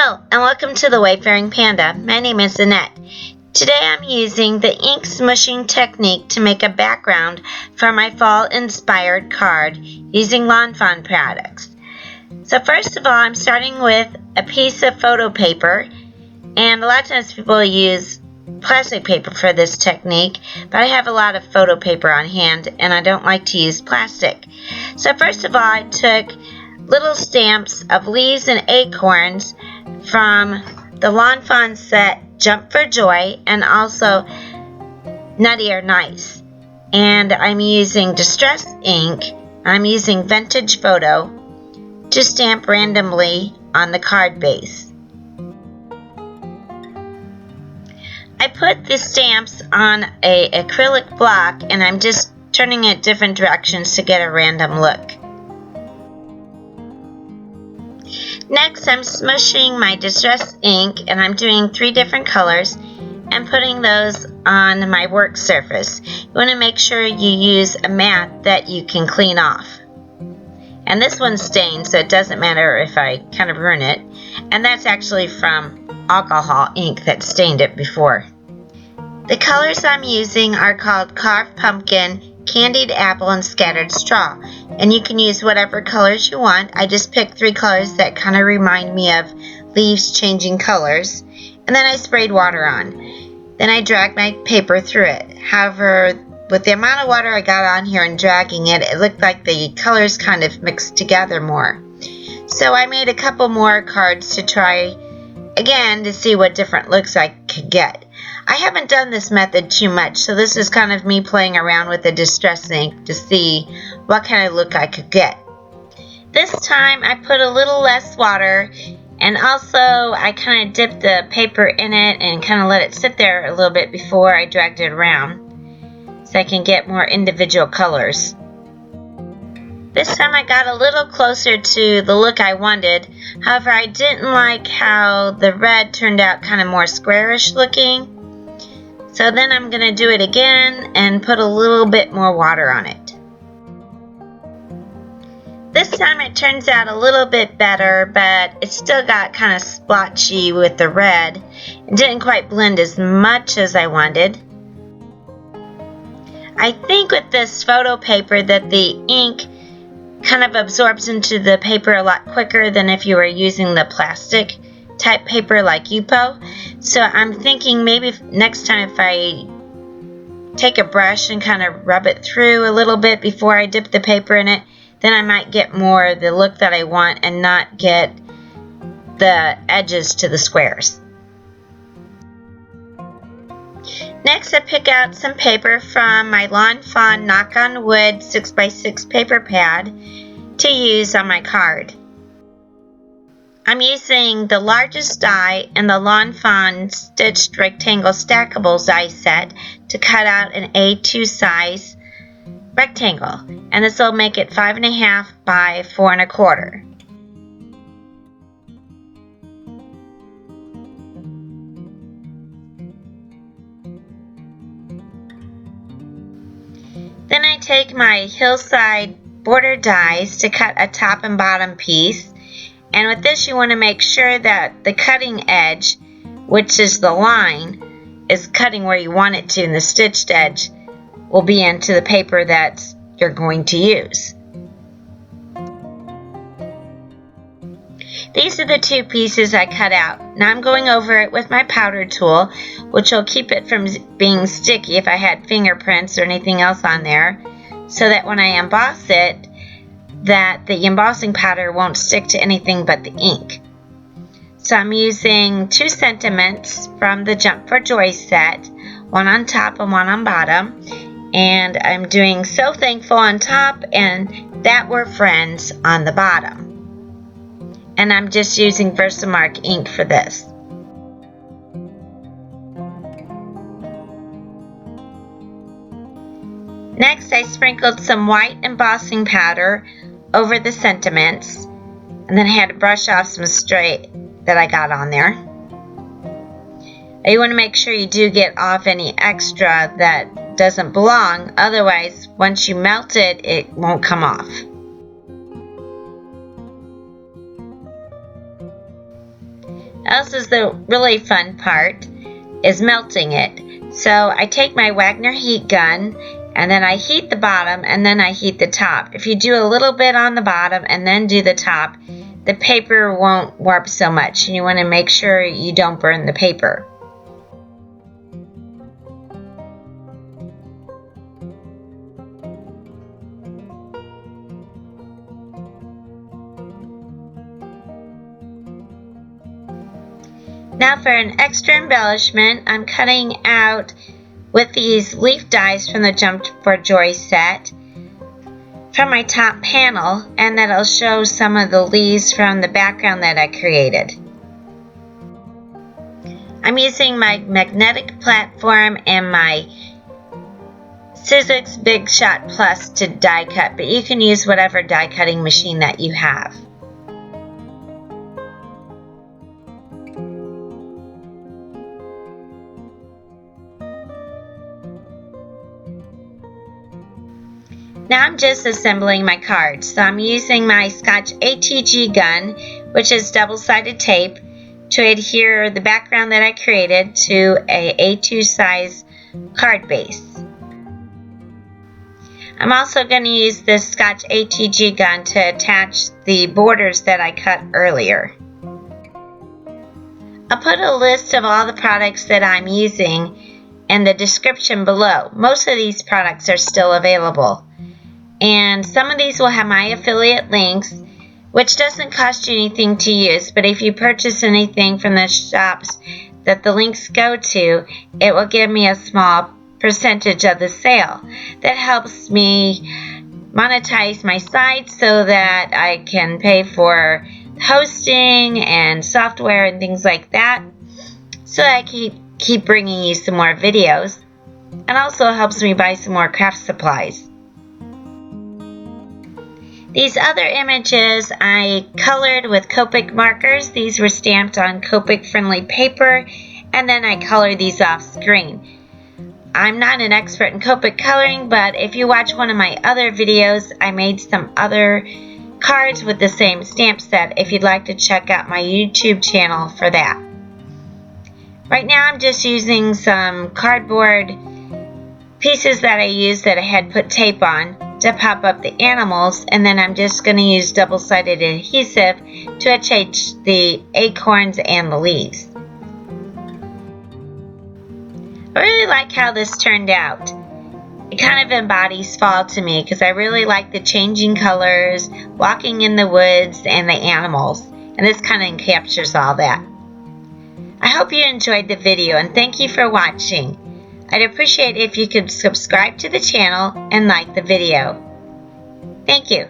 Hello and welcome to the Wayfaring Panda. My name is Annette. Today I'm using the ink smooshing technique to make a background for my fall inspired card using Lawnfawnatics. So first of all, I'm starting with a piece of photo paper, and a lot of times people use plastic paper for this technique, but I have a lot of photo paper on hand and I don't like to use plastic. So first of all, I took little stamps of leaves and acorns from the Lawn Fawn set Jump for Joy and also Nutty or Nice. And I'm using distress ink. I'm using Vintage Photo to stamp randomly on the card base. I put the stamps on an acrylic block and I'm just turning it different directions to get a random look. Next, I'm smooshing my distress ink, and I'm doing 3 different colors and putting those on my work surface. You want to make sure you use a mat that you can clean off. And this one's stained, so it doesn't matter if I kind of ruin it. And that's actually from alcohol ink that stained it before. The colors I'm using are called Carved Pumpkin, Candied Apple, and Scattered Straw. And you can use whatever colors you want. I just picked 3 colors that kind of remind me of leaves changing colors. And then I sprayed water on. Then I dragged my paper through it. However, with the amount of water I got on here and dragging it, it looked like the colors kind of mixed together more. So I made a couple more cards to try again to see what different looks I could get. I haven't done this method too much, so this is kind of me playing around with the distress ink to see what kind of look I could get. This time I put a little less water, and also I kind of dipped the paper in it and kind of let it sit there a little bit before I dragged it around so I can get more individual colors. This time I got a little closer to the look I wanted. However, I didn't like how the red turned out kind of more squarish looking. So then I'm going to do it again and put a little bit more water on it. This time it turns out a little bit better, but it still got kind of splotchy with the red. It didn't quite blend as much as I wanted. I think with this photo paper that the ink kind of absorbs into the paper a lot quicker than if you were using the plastic type paper like Yupo. So I'm thinking maybe next time if I take a brush and kind of rub it through a little bit before I dip the paper in it, then I might get more the look that I want and not get the edges to the squares. Next, I pick out some paper from my Lawn Fawn Knock on Wood 6x6 paper pad to use on my card. I'm using the largest die and the Lawn Fawn stitched rectangle Stackables die set to cut out an A2 size rectangle, and this will make it 5.5 by 4 1/4. Then I take my Hillside border dies to cut a top and bottom piece. And with this, you want to make sure that the cutting edge, which is the line, is cutting where you want it to, and the stitched edge will be into the paper that you're going to use. These are the 2 pieces I cut out. Now I'm going over it with my powder tool, which will keep it from being sticky if I had fingerprints or anything else on there, so that when I emboss it, that the embossing powder won't stick to anything but the ink. So I'm using 2 sentiments from the Jump for Joy set, one on top and one on bottom, and I'm doing So Thankful on top and That We're Friends on the bottom. And I'm just using Versamark ink for this. Next, I sprinkled some white embossing powder over the sentiments, and then I had to brush off some stray that I got on there. You want to make sure you do get off any extra that doesn't belong, otherwise once you melt it, it won't come off. This is the really fun part, is melting it. So I take my Wagner heat gun, and then I heat the bottom, and then I heat the top. If you do a little bit on the bottom and then do the top, the paper won't warp so much, and you want to make sure you don't burn the paper. Now for an extra embellishment, I'm cutting out with these leaf dies from the Jump for Joy set from my top panel, and that'll show some of the leaves from the background that I created. I'm using my magnetic platform and my Sizzix Big Shot Plus to die cut, but you can use whatever die cutting machine that you have. Now I'm just assembling my cards. So I'm using my Scotch ATG gun, which is double-sided tape, to adhere the background that I created to a A2 size card base. I'm also going to use this Scotch ATG gun to attach the borders that I cut earlier. I'll put a list of all the products that I'm using in the description below. Most of these products are still available. And some of these will have my affiliate links, which doesn't cost you anything to use, but if you purchase anything from the shops that the links go to, it will give me a small percentage of the sale. That helps me monetize my site so that I can pay for hosting and software and things like that, so I keep bringing you some more videos, and also helps me buy some more craft supplies. These other images I colored with Copic markers. These were stamped on Copic friendly paper, and then I colored these off screen. I'm not an expert in Copic coloring, but if you watch one of my other videos, I made some other cards with the same stamp set if you'd like to check out my YouTube channel for that. Right now I'm just using some cardboard pieces that I used that I had put tape on to pop up the animals, and then I'm just going to use double-sided adhesive to attach the acorns and the leaves. I really like how this turned out. It kind of embodies fall to me because I really like the changing colors, walking in the woods, and the animals, and this kind of captures all that. I hope you enjoyed the video, and thank you for watching. I'd appreciate it if you could subscribe to the channel and like the video. Thank you.